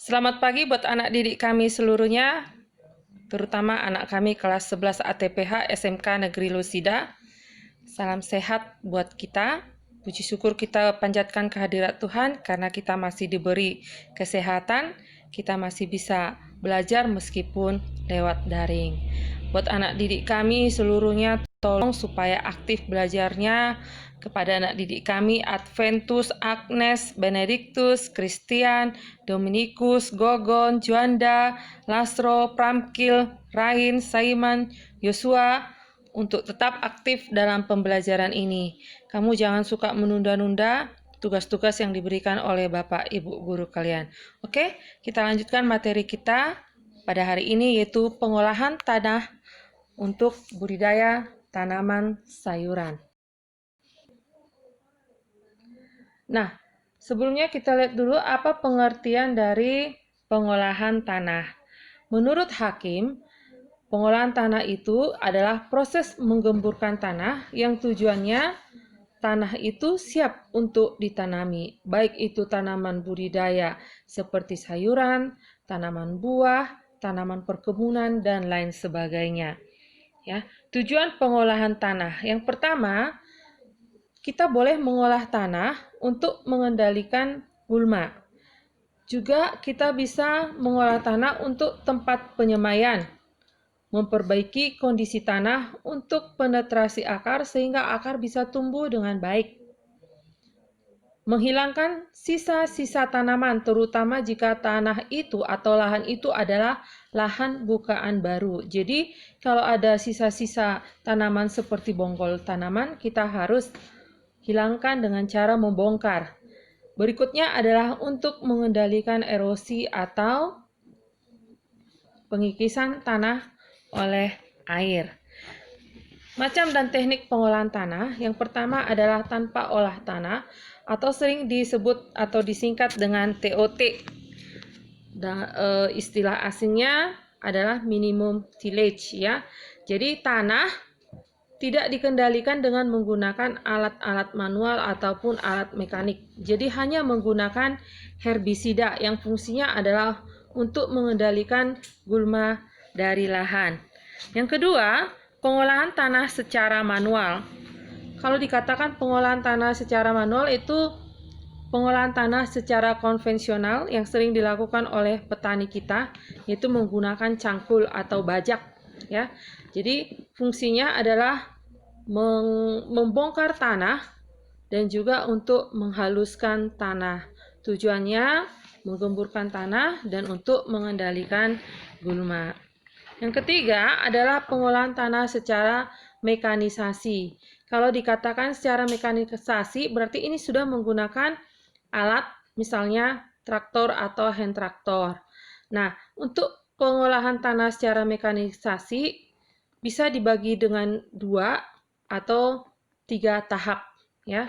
Selamat pagi buat anak didik kami seluruhnya, terutama anak kami kelas 11 ATPH SMK Negeri Lusida. Salam sehat buat kita. Puji syukur kita panjatkan kehadirat Tuhan karena kita masih diberi kesehatan, kita masih bisa belajar meskipun lewat daring. Buat anak didik kami seluruhnya, tolong supaya aktif belajarnya. Kepada anak didik kami Adventus, Agnes, Benedictus, Christian, Dominikus, Gogon, Juanda, Lasro, Pramkil, Rain, Saiman, Yosua, untuk tetap aktif dalam pembelajaran ini. Kamu jangan suka menunda-nunda tugas-tugas yang diberikan oleh Bapak Ibu guru kalian. Oke, kita lanjutkan materi kita pada hari ini, yaitu pengolahan tanah untuk budidaya tanaman sayuran. Nah, sebelumnya kita lihat dulu apa pengertian dari pengolahan tanah. Menurut Hakim, pengolahan tanah itu adalah proses menggemburkan tanah yang tujuannya tanah itu siap untuk ditanami, baik itu tanaman budidaya seperti sayuran, tanaman buah, tanaman perkebunan, dan lain sebagainya. Ya, tujuan pengolahan tanah yang pertama, kita boleh mengolah tanah untuk mengendalikan gulma. Juga kita bisa mengolah tanah untuk tempat penyemaian, memperbaiki kondisi tanah untuk penetrasi akar sehingga akar bisa tumbuh dengan baik. Menghilangkan sisa-sisa tanaman, terutama jika tanah itu atau lahan itu adalah lahan bukaan baru. Jadi, kalau ada sisa-sisa tanaman seperti bonggol tanaman, kita harus hilangkan dengan cara membongkar. Berikutnya adalah untuk mengendalikan erosi atau pengikisan tanah oleh air. Macam dan teknik pengolahan tanah, yang pertama adalah tanpa olah tanah atau sering disebut atau disingkat dengan TOT. Istilah asingnya adalah minimum tillage ya. Jadi tanah tidak dikendalikan dengan menggunakan alat-alat manual ataupun alat mekanik. Jadi hanya menggunakan herbisida yang fungsinya adalah untuk mengendalikan gulma dari lahan. Yang kedua, pengolahan tanah secara manual. Kalau dikatakan pengolahan tanah secara manual itu pengolahan tanah secara konvensional yang sering dilakukan oleh petani kita, yaitu menggunakan cangkul atau bajak ya. Jadi fungsinya adalah membongkar tanah dan juga untuk menghaluskan tanah. Tujuannya menggemburkan tanah dan untuk mengendalikan gulma. Yang ketiga adalah pengolahan tanah secara mekanisasi. Kalau dikatakan secara mekanisasi, berarti ini sudah menggunakan alat, misalnya traktor atau hand traktor. Nah, untuk pengolahan tanah secara mekanisasi bisa dibagi dengan 2 atau 3 tahap ya.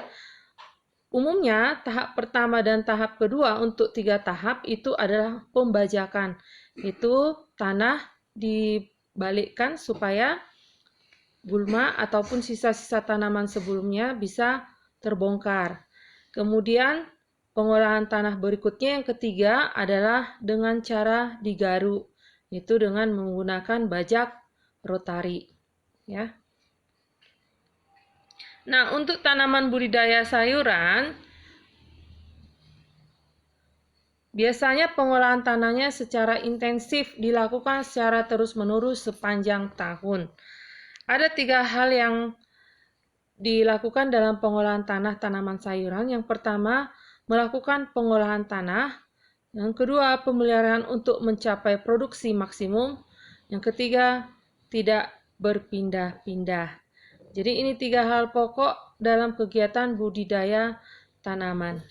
Umumnya tahap pertama dan tahap kedua untuk 3 tahap itu adalah pembajakan. Itu tanah dibalikkan supaya gulma ataupun sisa-sisa tanaman sebelumnya bisa terbongkar. Kemudian pengolahan tanah berikutnya yang ketiga adalah dengan cara digaru, yaitu dengan menggunakan bajak rotari ya. Nah, untuk tanaman budidaya sayuran, biasanya pengolahan tanahnya secara intensif dilakukan secara terus-menerus sepanjang tahun. Ada 3 hal yang dilakukan dalam pengolahan tanah tanaman sayuran. Yang pertama, melakukan pengolahan tanah. Yang kedua, pemeliharaan untuk mencapai produksi maksimum. Yang ketiga, tidak berpindah-pindah. Jadi ini 3 hal pokok dalam kegiatan budidaya tanaman.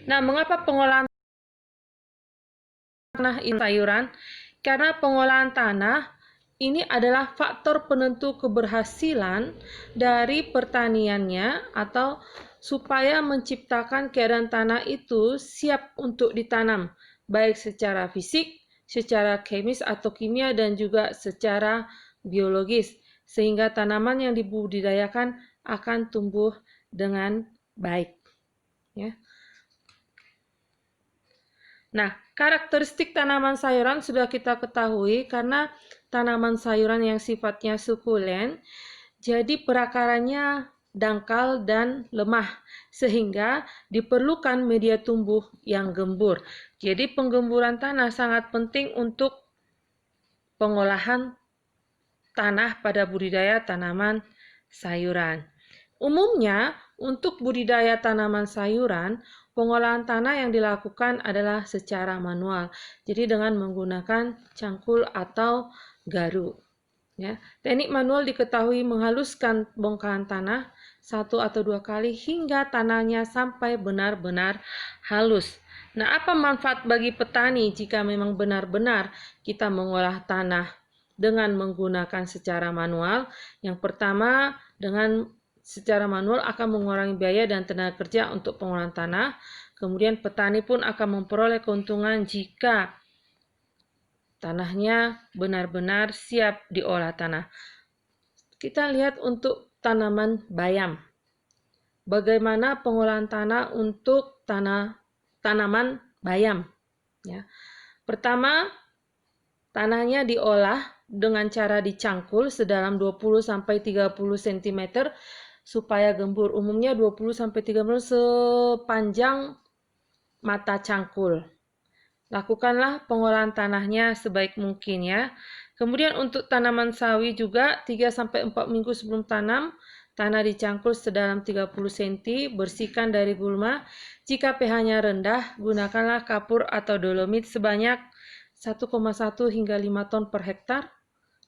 Nah, mengapa pengolahan tanah ini sayuran? Karena pengolahan tanah ini adalah faktor penentu keberhasilan dari pertaniannya atau supaya menciptakan keadaan tanah itu siap untuk ditanam, baik secara fisik, secara kemis atau kimia, dan juga secara biologis, sehingga tanaman yang dibudidayakan akan tumbuh dengan baik. Ya. Nah, karakteristik tanaman sayuran sudah kita ketahui karena tanaman sayuran yang sifatnya sukulen, jadi perakarannya dangkal dan lemah, sehingga diperlukan media tumbuh yang gembur. Jadi penggemburan tanah sangat penting untuk pengolahan tanah pada budidaya tanaman sayuran. Umumnya, untuk budidaya tanaman sayuran, pengolahan tanah yang dilakukan adalah secara manual. Jadi dengan menggunakan cangkul atau garu. Ya, teknik manual diketahui menghaluskan bongkahan tanah 1 atau 2 kali hingga tanahnya sampai benar-benar halus. Nah, apa manfaat bagi petani jika memang benar-benar kita mengolah tanah dengan menggunakan secara manual? Yang pertama, dengan secara manual akan mengurangi biaya dan tenaga kerja untuk pengolahan tanah. Kemudian petani pun akan memperoleh keuntungan jika tanahnya benar-benar siap diolah tanah. Kita lihat untuk tanaman bayam. Bagaimana pengolahan tanah untuk tanaman bayam? Ya. Pertama, tanahnya diolah dengan cara dicangkul sedalam 20-30 cm supaya gembur. Umumnya 20-30 sepanjang mata cangkul. Lakukanlah pengolahan tanahnya sebaik mungkin ya. Kemudian untuk tanaman sawi juga 3-4 minggu sebelum tanam, tanah dicangkul sedalam 30 cm, bersihkan dari gulma. Jika pH-nya rendah, gunakanlah kapur atau dolomit sebanyak 1,1 hingga 5 ton per hektar.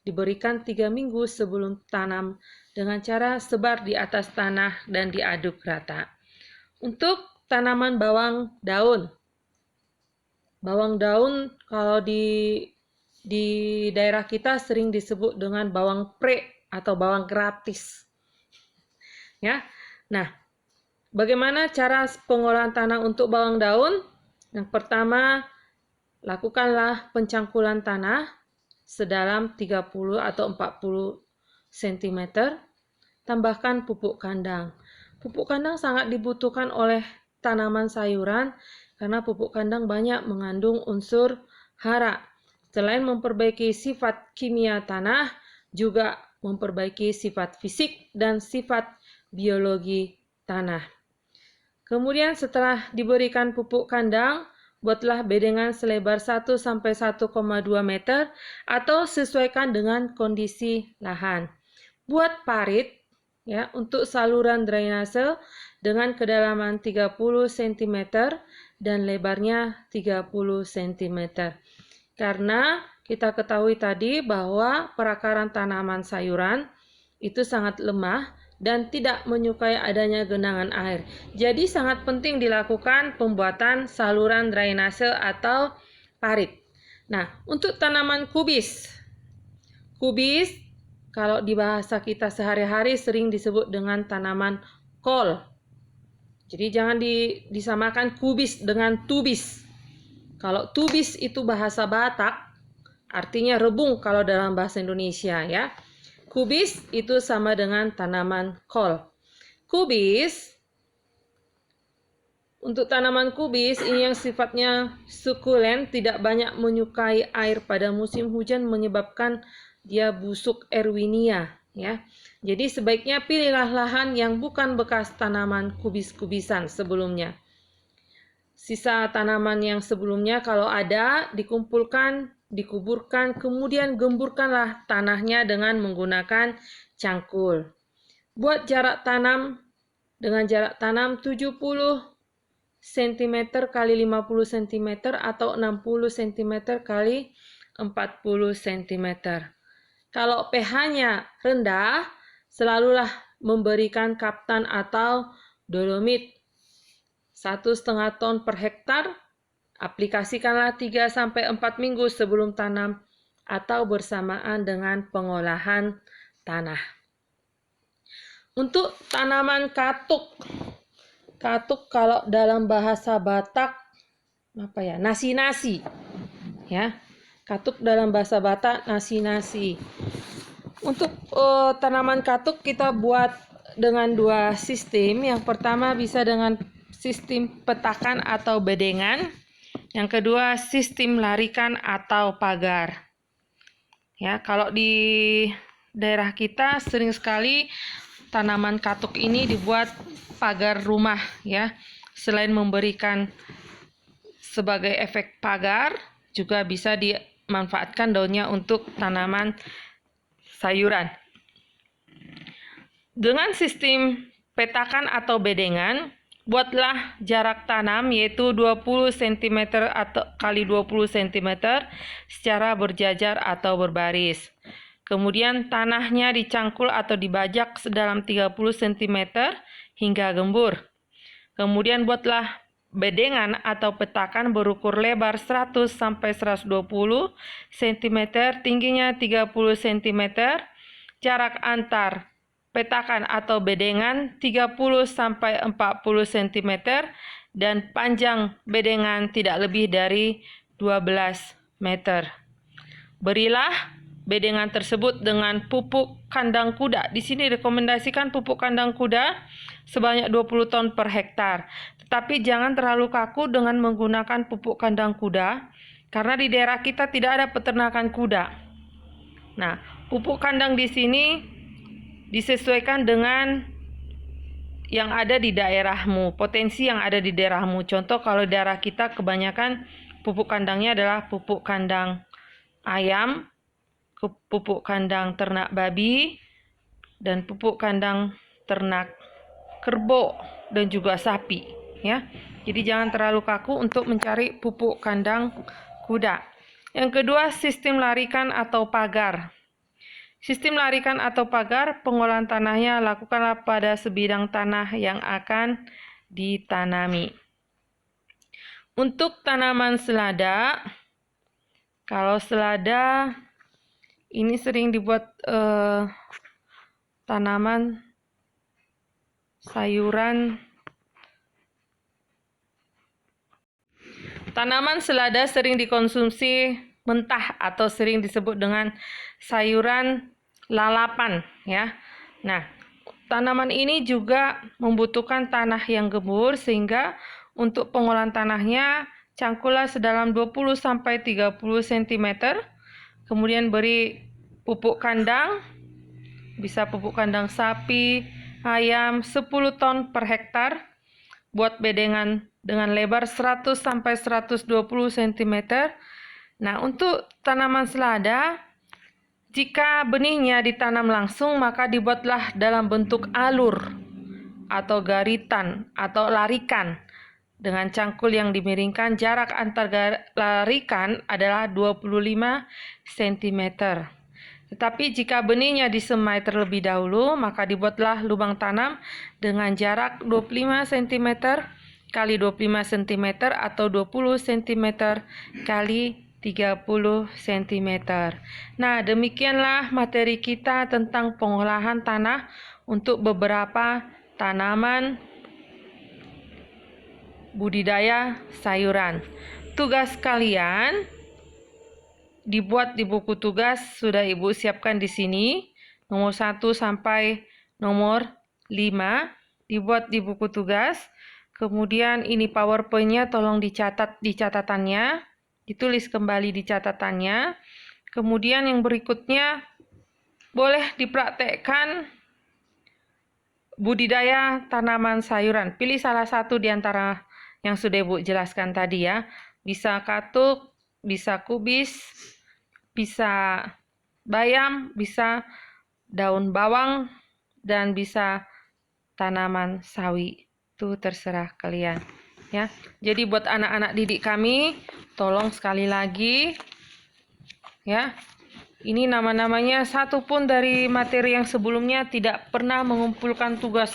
Diberikan 3 minggu sebelum tanam dengan cara sebar di atas tanah dan diaduk rata. Untuk tanaman bawang daun. Bawang daun kalau di daerah kita sering disebut dengan bawang pre atau bawang gratis. Ya. Nah, bagaimana cara pengolahan tanah untuk bawang daun? Yang pertama, lakukanlah pencangkulan tanah sedalam 30 atau 40 cm. Tambahkan pupuk kandang. Pupuk kandang sangat dibutuhkan oleh tanaman sayuran karena pupuk kandang banyak mengandung unsur hara. Selain memperbaiki sifat kimia tanah, juga memperbaiki sifat fisik dan sifat biologi tanah. Kemudian setelah diberikan pupuk kandang, buatlah bedengan selebar 1-1,2 meter atau sesuaikan dengan kondisi lahan. Buat parit ya untuk saluran drainase dengan kedalaman 30 cm dan lebarnya 30 cm. Karena kita ketahui tadi bahwa perakaran tanaman sayuran itu sangat lemah dan tidak menyukai adanya genangan air. Jadi sangat penting dilakukan pembuatan saluran drainase atau parit. Nah, untuk tanaman kubis. Kubis kalau di bahasa kita sehari-hari sering disebut dengan tanaman kol. Jadi jangan disamakan kubis dengan tubis. Kalau tubis itu bahasa Batak, artinya rebung kalau dalam bahasa Indonesia ya. Kubis itu sama dengan tanaman kol. Kubis, untuk tanaman kubis ini yang sifatnya sukulen, tidak banyak menyukai air pada musim hujan menyebabkan dia busuk erwinia ya. Jadi sebaiknya pilihlah lahan yang bukan bekas tanaman kubis-kubisan sebelumnya. Sisa tanaman yang sebelumnya kalau ada dikumpulkan, dikuburkan, kemudian gemburkanlah tanahnya dengan menggunakan cangkul. Buat jarak tanam dengan jarak tanam 70 cm kali 50 cm atau 60 cm kali 40 cm. Kalau pH-nya rendah, selalulah memberikan kaptan atau dolomit 1,5 ton per hektar. Aplikasikanlah 3-4 minggu sebelum tanam atau bersamaan dengan pengolahan tanah. Untuk tanaman katuk. Katuk kalau dalam bahasa Batak nasi-nasi. Ya. Katuk dalam bahasa Batak nasi-nasi. Untuk tanaman katuk kita buat dengan 2 sistem. Yang pertama bisa dengan sistem petakan atau bedengan. Yang kedua, sistem larikan atau pagar. Ya, kalau di daerah kita sering sekali tanaman katuk ini dibuat pagar rumah ya. Selain memberikan sebagai efek pagar, juga bisa dimanfaatkan daunnya untuk tanaman sayuran. Dengan sistem petakan atau bedengan, buatlah jarak tanam yaitu 20 cm atau kali 20 cm secara berjajar atau berbaris. Kemudian tanahnya dicangkul atau dibajak sedalam 30 cm hingga gembur. Kemudian buatlah bedengan atau petakan berukur lebar 100 sampai 120 cm, tingginya 30 cm, jarak antar petakan atau bedengan 30 sampai 40 cm dan panjang bedengan tidak lebih dari 12 meter. Berilah bedengan tersebut dengan pupuk kandang kuda. Di sini rekomendasikan pupuk kandang kuda sebanyak 20 ton per hektar. Tetapi jangan terlalu kaku dengan menggunakan pupuk kandang kuda karena di daerah kita tidak ada peternakan kuda. Nah, pupuk kandang di sini disesuaikan dengan yang ada di daerahmu, potensi yang ada di daerahmu. Contoh kalau daerah kita kebanyakan pupuk kandangnya adalah pupuk kandang ayam, pupuk kandang ternak babi, dan pupuk kandang ternak kerbau dan juga sapi. Ya, jadi jangan terlalu kaku untuk mencari pupuk kandang kuda. Yang kedua, sistem larikan atau pagar. Sistem larikan atau pagar, pengolahan tanahnya lakukanlah pada sebidang tanah yang akan ditanami. Untuk tanaman selada, kalau selada ini sering dibuat tanaman sayuran. Tanaman selada sering dikonsumsi mentah atau sering disebut dengan sayuran lalapan ya. Nah, tanaman ini juga membutuhkan tanah yang gembur sehingga untuk pengolahan tanahnya cangkullah sedalam 20 sampai 30 cm. Kemudian beri pupuk kandang, bisa pupuk kandang sapi, ayam 10 ton per hektar. Buat bedengan dengan lebar 100 sampai 120 cm. Nah, untuk tanaman selada, jika benihnya ditanam langsung, maka dibuatlah dalam bentuk alur atau garitan atau larikan dengan cangkul yang dimiringkan. Jarak antar larikan adalah 25 cm. Tetapi jika benihnya disemai terlebih dahulu, maka dibuatlah lubang tanam dengan jarak 25 cm kali 25 cm atau 20 cm kali 30 cm. Nah, demikianlah materi kita tentang pengolahan tanah untuk beberapa tanaman budidaya sayuran. Tugas kalian dibuat di buku tugas, sudah Ibu siapkan di sini, nomor 1 sampai nomor 5, dibuat di buku tugas. Kemudian ini PowerPoint-nya tolong dicatat di catatannya, ditulis kembali di catatannya. Kemudian yang berikutnya boleh dipraktekkan budidaya tanaman sayuran. Pilih salah satu di antara yang sudah Ibu jelaskan tadi ya. Bisa katuk, bisa kubis, bisa bayam, bisa daun bawang, dan bisa tanaman sawi. Itu terserah kalian ya. Jadi buat anak-anak didik kami, tolong sekali lagi ya, ini nama-namanya satu pun dari materi yang sebelumnya tidak pernah mengumpulkan tugas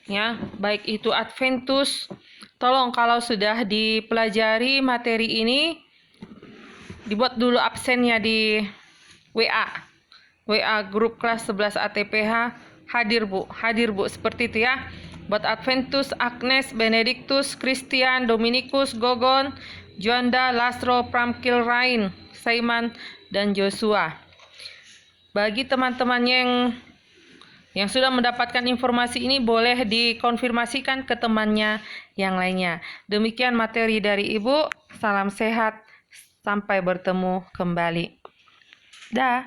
ya, baik itu Adventus. Tolong kalau sudah dipelajari materi ini, dibuat dulu absennya di WA grup kelas 11 ATPH, hadir Bu, seperti itu ya. Buat Adventus, Agnes, Benedictus, Christian, Dominikus, Gogon, Juanda, Lasro, Pramkil, Rain, Saiman, dan Joshua. Bagi teman-teman yang sudah mendapatkan informasi ini, boleh dikonfirmasikan ke temannya yang lainnya. Demikian materi dari Ibu. Salam sehat, sampai bertemu kembali. Dah.